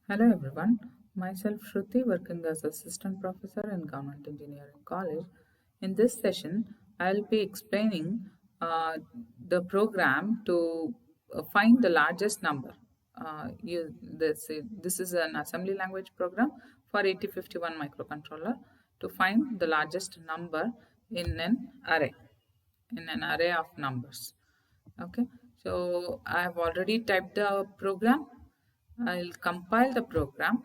Hello everyone, myself Shruti working as assistant professor in Government Engineering College. In this session, I'll be explaining the program to find the largest number. This is an assembly language program for 8051 microcontroller to find the largest number in an array of numbers. Okay, so I have already typed the program. I'll compile the program.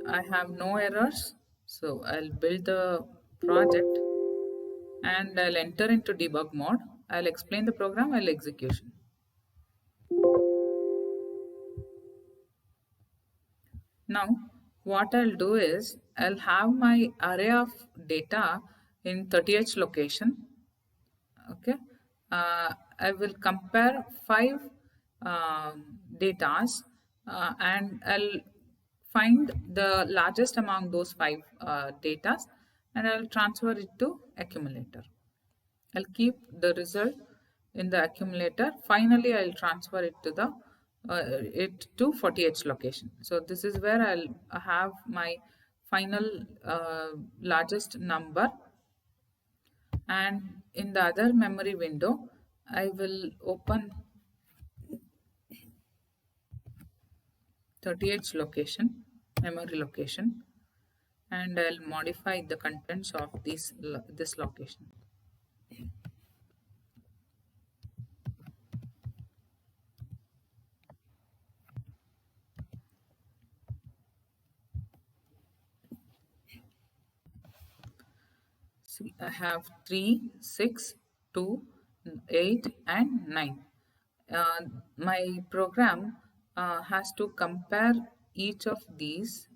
I have no errors, so I'll build the project and I'll enter into debug mode. I'll explain the program, I'll execution. Now, what I'll do is I'll have my array of data in 30h location. Okay, I will compare five datas and I'll find the largest among those five datas and I'll transfer it to accumulator. I'll keep the result in the accumulator. Finally, I'll transfer it to the 40h location. So this is where I'll have my final largest number, and in the other memory window, I will open 30h location, memory location, and I'll modify the contents of this location. See, I have 3, 6, 2, 8, and 9. Uh, my program has to compare each of these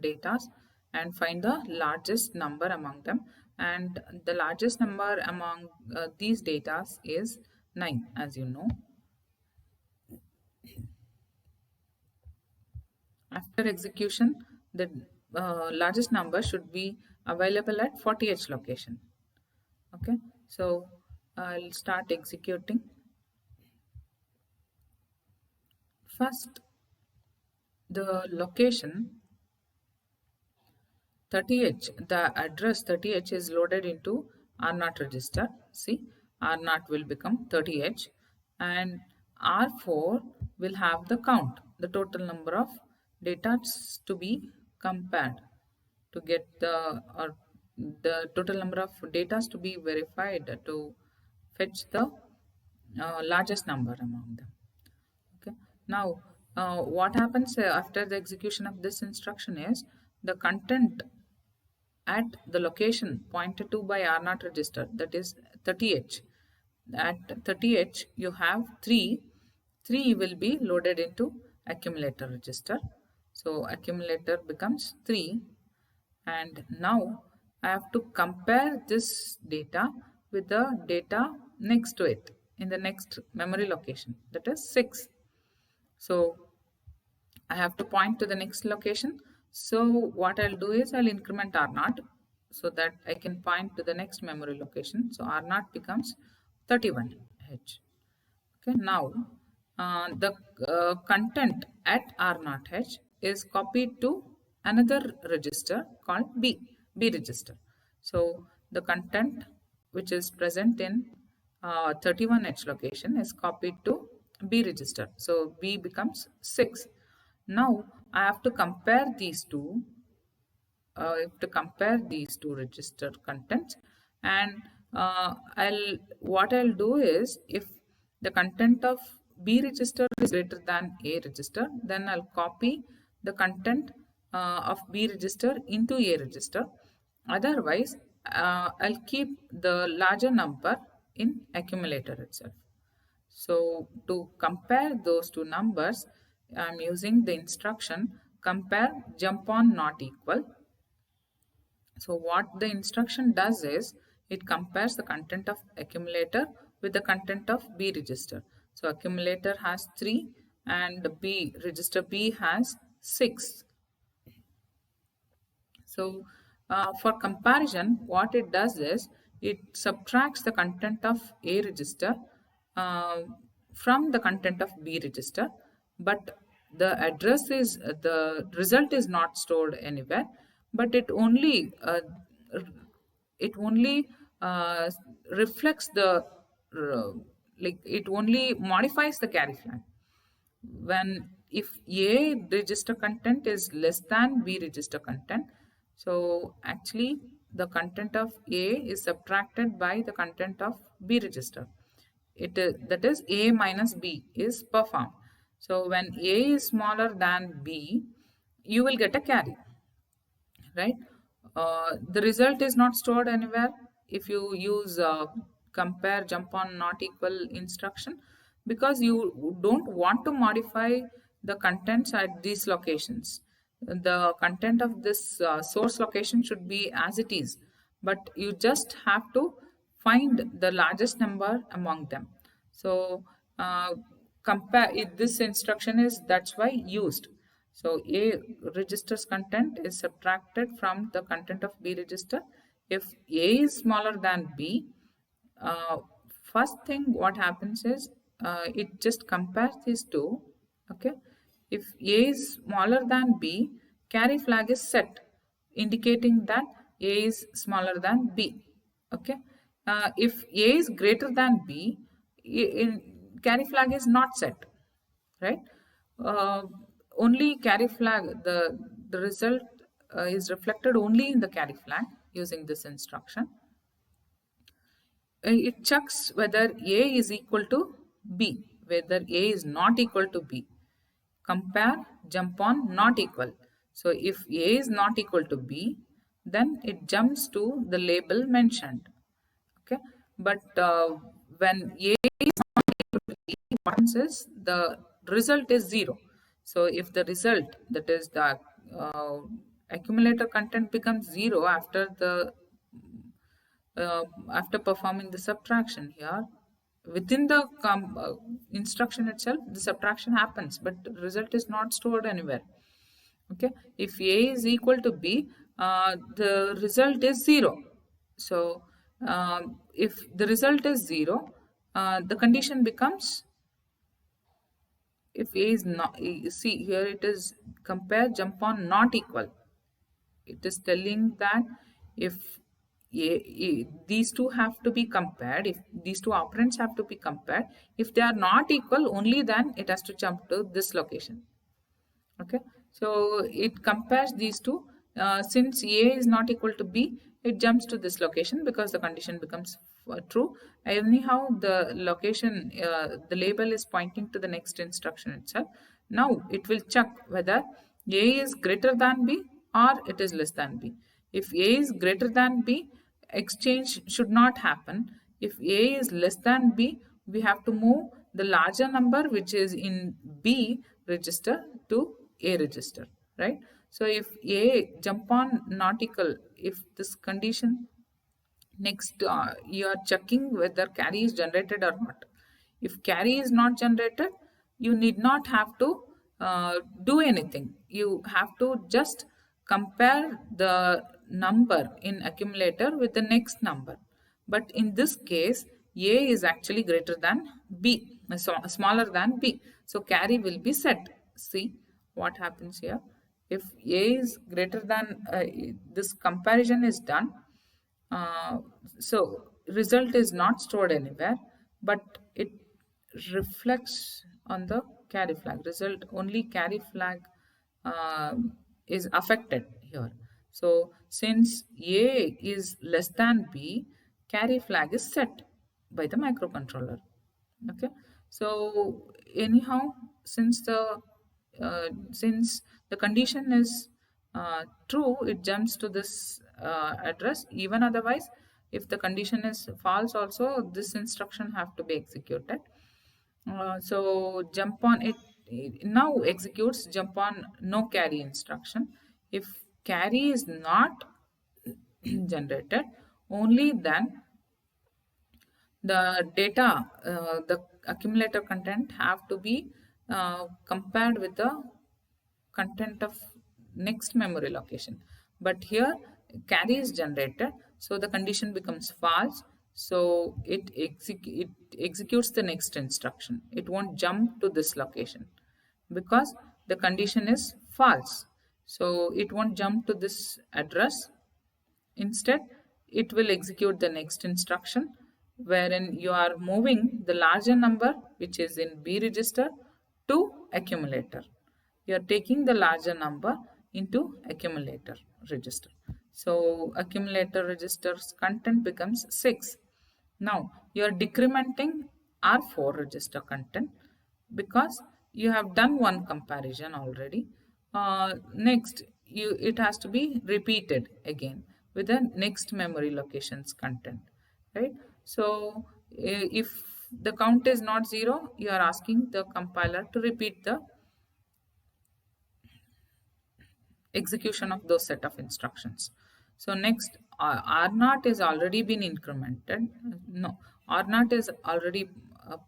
data and find the largest number among them. And the largest number among these data is 9, as you know. After execution, the largest number should be available at 40h location. Okay, so I'll start executing. First, the location 30h, the address 30h is loaded into R0 register. See, R0 will become 30h and R4 will have the count, the total number of data to be compared to get the total number of data to be verified to fetch the largest number among them. Okay. Now, what happens after the execution of this instruction is the content at the location pointed to by R0 register, that is 30h. At 30h, you have 3. 3 will be loaded into accumulator register. So accumulator becomes 3. And now I have to compare this data with the data next to it in the next memory location, that is 6. So I have to point to the next location. So what I'll do is I'll increment R0 so that I can point to the next memory location. So R0 becomes 31H. Okay, now the content at R0H is copied to another register called B register. So the content which is present in 31H location is copied to B register. So B becomes 6. Now I have to compare these two. Register contents, and what I'll do is if the content of B register is greater than A register, then I'll copy the content of B register into A register. Otherwise, I'll keep the larger number in accumulator itself. So to compare those two numbers, I'm using the instruction compare jump on not equal. So what the instruction does is it compares the content of accumulator with the content of B register. So accumulator has 3 and B register B has 6. So for comparison, what it does is it subtracts the content of A register from the content of B register, but the result is not stored anywhere, but it only uh, reflects the uh, like it only modifies the carry flag when if A register content is less than B register content. So actually the content of A is subtracted by the content of B register. It is, that is A minus B is performed. So when A is smaller than B, you will get a carry, right? The result is not stored anywhere if you use compare jump on not equal instruction, because you don't want to modify the contents at these locations. The content of this source location should be as it is, but you just have to find the largest number among them. So compare it, this instruction is that's why used. So A register's content is subtracted from the content of B register. If A is smaller than B, uh, first thing what happens is it just compares these two. Okay, if A is smaller than B, carry flag is set, indicating that A is smaller than B. Okay, if A is greater than B, carry flag is not set, right? uh, Only carry flag, the result is reflected only in the carry flag using this instruction. It checks whether A is equal to B, whether A is not equal to B. Compare jump on not equal. So if A is not equal to B, then it jumps to the label mentioned. Okay, but when A is not equal to B, what happens is the result is 0. So if the result, that is the uh, accumulator content, becomes 0 uh, after performing the subtraction here, within the instruction itself the subtraction happens, but the result is not stored anywhere. Okay, if A is equal to B, the result is 0. So if the result is 0, the condition becomes, if A is not, see here it is compare jump on not equal. It is telling that if these two have to be compared, if these two operands have to be compared, if they are not equal, only then it has to jump to this location. Okay, so it compares these two. Since A is not equal to B, it jumps to this location because the condition becomes true. Anyhow, the location, the label is pointing to the next instruction itself. Now it will check whether A is greater than B or it is less than B. If A is greater than B, exchange should not happen. If A is less than B, we have to move the larger number which is in B register to A register, right? So if A jump on not equal, if this condition, next you are checking whether carry is generated or not. If carry is not generated, you need not have to do anything. You have to just compare the number in accumulator with the next number. But in this case, A is actually greater than B, so smaller than B. So carry will be set. See what happens here. If A is greater than, this comparison is done. So result is not stored anywhere, but it reflects on the carry flag. Result, only carry flag uh, is affected here. So since A is less than B, carry flag is set by the microcontroller. Okay, so anyhow, since the condition is true, it jumps to this address. Even otherwise, if the condition is false also, this instruction have to be executed. So jump on it now executes jump on no carry instruction. If carry is not generated, only then the data, the accumulator content have to be compared with the content of next memory location. But here carry is generated, so the condition becomes false. So it executes the next instruction. It won't jump to this location because the condition is false. So it won't jump to this address. Instead, it will execute the next instruction wherein you are moving the larger number which is in B register to accumulator. You are taking the larger number into accumulator register. So accumulator register's content becomes 6. Now you are decrementing R4 register content because you have done one comparison already. Next, it has to be repeated again with the next memory location's content, right? So if the count is not 0, you are asking the compiler to repeat the execution of those set of instructions. So next, R0 is already been incremented. No, R0 is already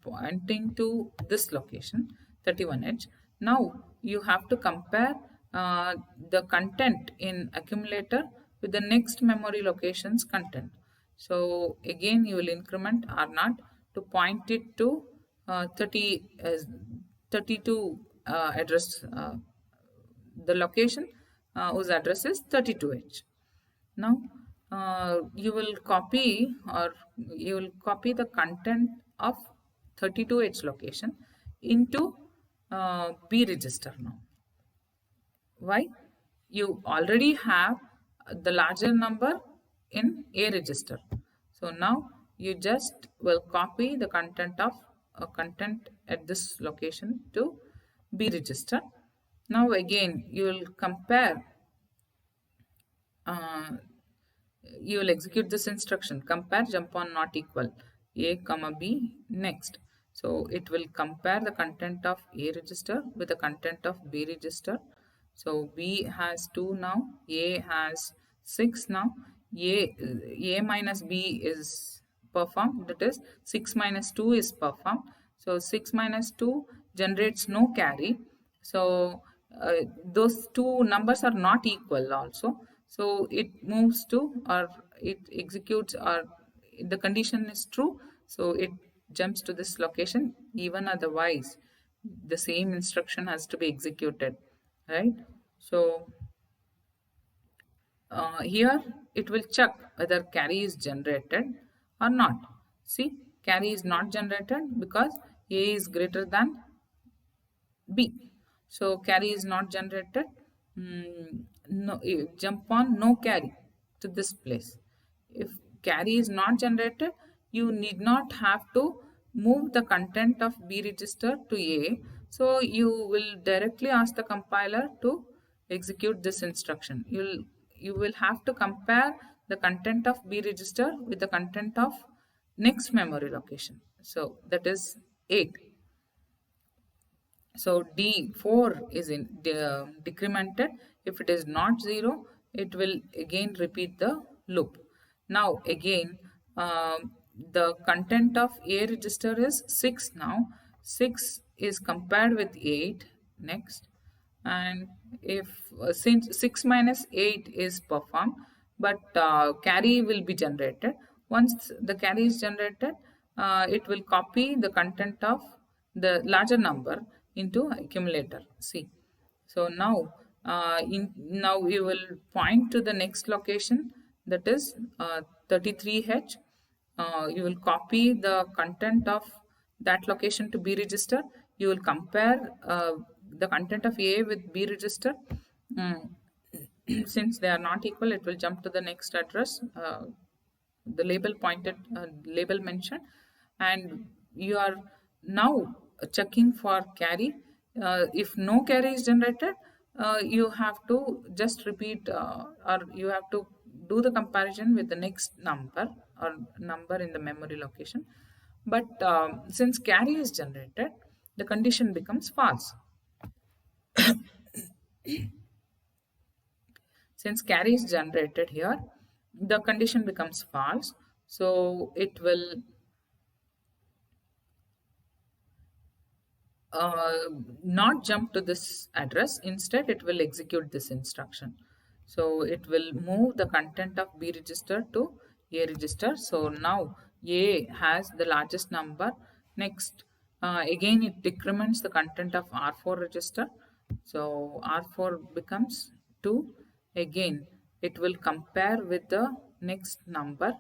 pointing to this location, 31H. Now you have to compare the content in accumulator with the next memory location's content. So again, you will increment R0 to point it to 32 address, the location whose address is 32H. Now you will copy the content of 32H location into B register now. Why? You already have the larger number in A register. So now you just will copy the content of content at this location to B register. Now again you will compare, uh, you will execute this instruction, compare jump on not equal A comma B next. So it will compare the content of A register with the content of B register. So B has 2 now, A has 6 now. A minus B is performed, that is 6 minus 2 is performed. So 6 minus 2 generates no carry. So those two numbers are not equal also. So it moves to, or it executes, or the condition is true. So it jumps to this location. Even otherwise, the same instruction has to be executed, right? So here it will check whether carry is generated or not. See, carry is not generated because A is greater than B. So carry is not generated. No, jump on no carry to this place. If carry is not generated, you need not have to move the content of B register to A. So you will directly ask the compiler to execute this instruction. You will have to compare the content of B register with the content of next memory location. So that is 8. So D4 is decremented. If it is not 0, it will again repeat the loop. Now again, the content of A register is 6 now. 6 is compared with 8 next. And if since 6 minus 8 is performed, but carry will be generated. Once the carry is generated, it will copy the content of the larger number into accumulator. See, so now now we will point to the next location, that is 33H. You will copy the content of that location to B register. You will compare the content of A with B register. Mm, since they are not equal, it will jump to the next address, the label mentioned, and you are now checking for carry. If no carry is generated, you have to just repeat, or you have to do the comparison with the next number or number in the memory location. But since carry is generated, the condition becomes false. Since carry is generated here, the condition becomes false. So it will not jump to this address. Instead, it will execute this instruction. So it will move the content of B register to A register. So now A has the largest number. Next, again it decrements the content of R4 register. So R4 becomes 2. Again, it will compare with the next number.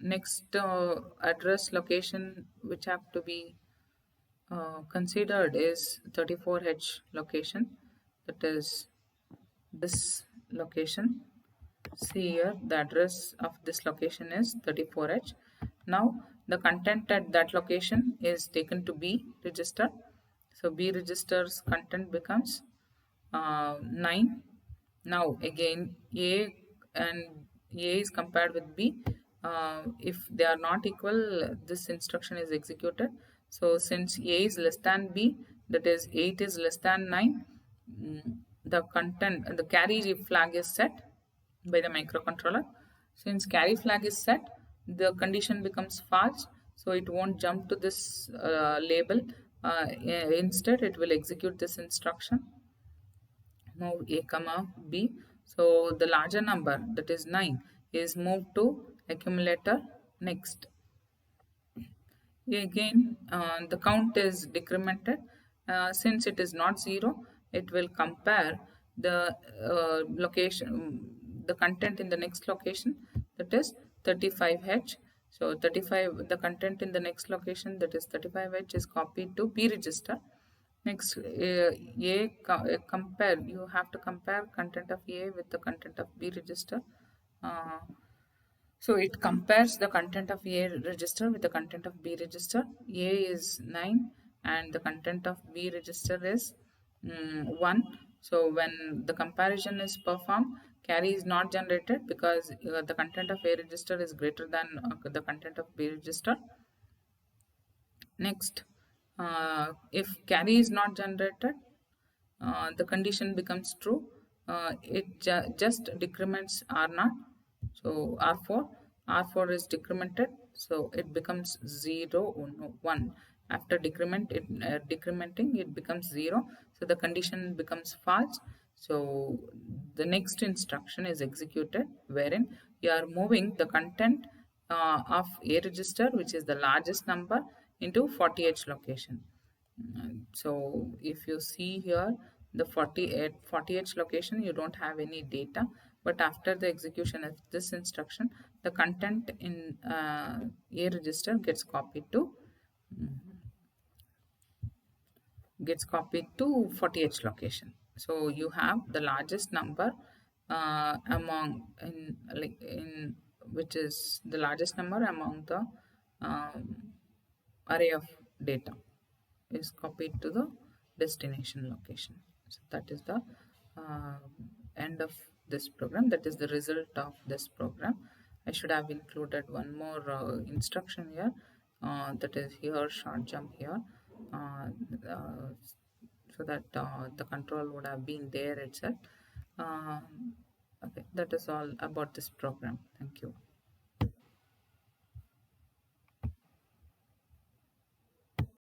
Next address location which have to be considered is 34H location. That is this location. See here, the address of this location is 34H. Now, the content at that location is taken to B register. So, B register's content becomes 9. Now, again, A and A is compared with B. If they are not equal, this instruction is executed. So, since A is less than B, that is 8 is less than 9, the content, the carry flag is set by the microcontroller. Since carry flag is set, the condition becomes false, so it won't jump to this label. Instead, it will execute this instruction, move A comma B. So the larger number, that is 9, is moved to accumulator. Next, again the count is decremented. Since it is not 0, it will compare the location, the content in the next location, that is 35H. So 35, the content in the next location, that is 35H, is copied to B register. Next, compare, you have to compare content of A with the content of B register. uh, so it compares the content of A register with the content of B register. A is 9 and the content of B register is 1. So when the comparison is performed, carry is not generated because the content of A register is greater than the content of B register. Next, if carry is not generated, the condition becomes true. It just decrements R0. So R4 is decremented, so it becomes 0, oh no, 1. After decrementing, it becomes 0. So the condition becomes false. So the next instruction is executed, wherein you are moving the content of A register, which is the largest number, into 40H location. So if you see here, the 40H location, you don't have any data, but after the execution of this instruction, the content in A register gets copied to 40H location. So you have the largest number among in which is the largest number among the um, array of data is copied to the destination location. So that is the uh, end of this program. That is the result of this program. I should have included one more instruction here. That is here, short jump here, uh, uh, so that the control would have been there itself. Okay, that is all about this program. Thank you.